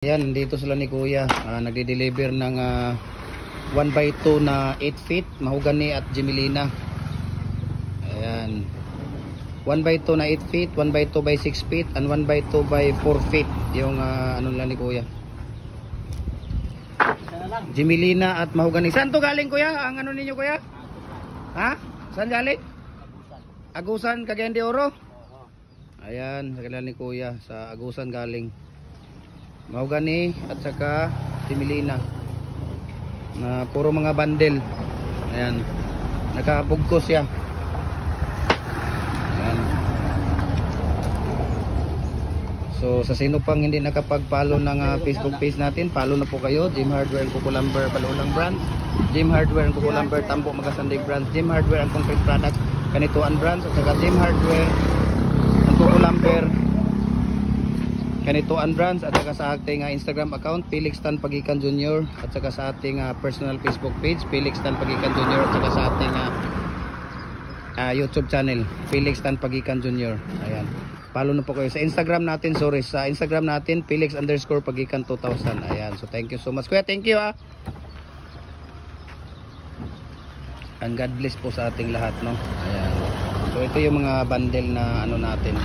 Ayan, dito sila ni Kuya. Nagde-deliver ng 1x2 na 8 feet, mahogany at Gemelina. Ayan. 1x2 na 8 feet, 1x2 by 6 feet, and 1x2 by 4 feet. Yung ano lang ni Kuya. Gemelina at mahogany. Saan to galing, Kuya? Ang ano ninyo, Kuya? Ha? Saan galing? Agusan, Cagayan de Oro? Ayan, sa kanila ni Kuya. Sa Agusan galing. Mahogany at saka Gemelina na puro mga bundle. Ayan, nakabugkos siya. Ayan. So sa sino pang hindi nakapag-follow ng Facebook page natin, follow na po kayo. Gem Hardware and Kukulamber Balulang Branch, Gem Hardware and Kukulamber Tambo Magasandig Branch, Gem Hardware and Concrete Products Kanituan Branch, at saka Gem Hardware and Kukulamber Kanituan Branch, at saka sa ating Instagram account Felix Tan Pagikan Jr., at saka sa ating personal Facebook page Felix Tan Pagikan Jr., at saka sa ating YouTube channel Felix Tan Pagikan Jr. Ayan, follow na po kayo sa Instagram natin. Sa Instagram natin Felix_Pagikan 2000. Ayan, so thank you so much, Kuya. Thank you and God bless po sa ating lahat, no? Ayan, so ito yung mga bundle na ano natin.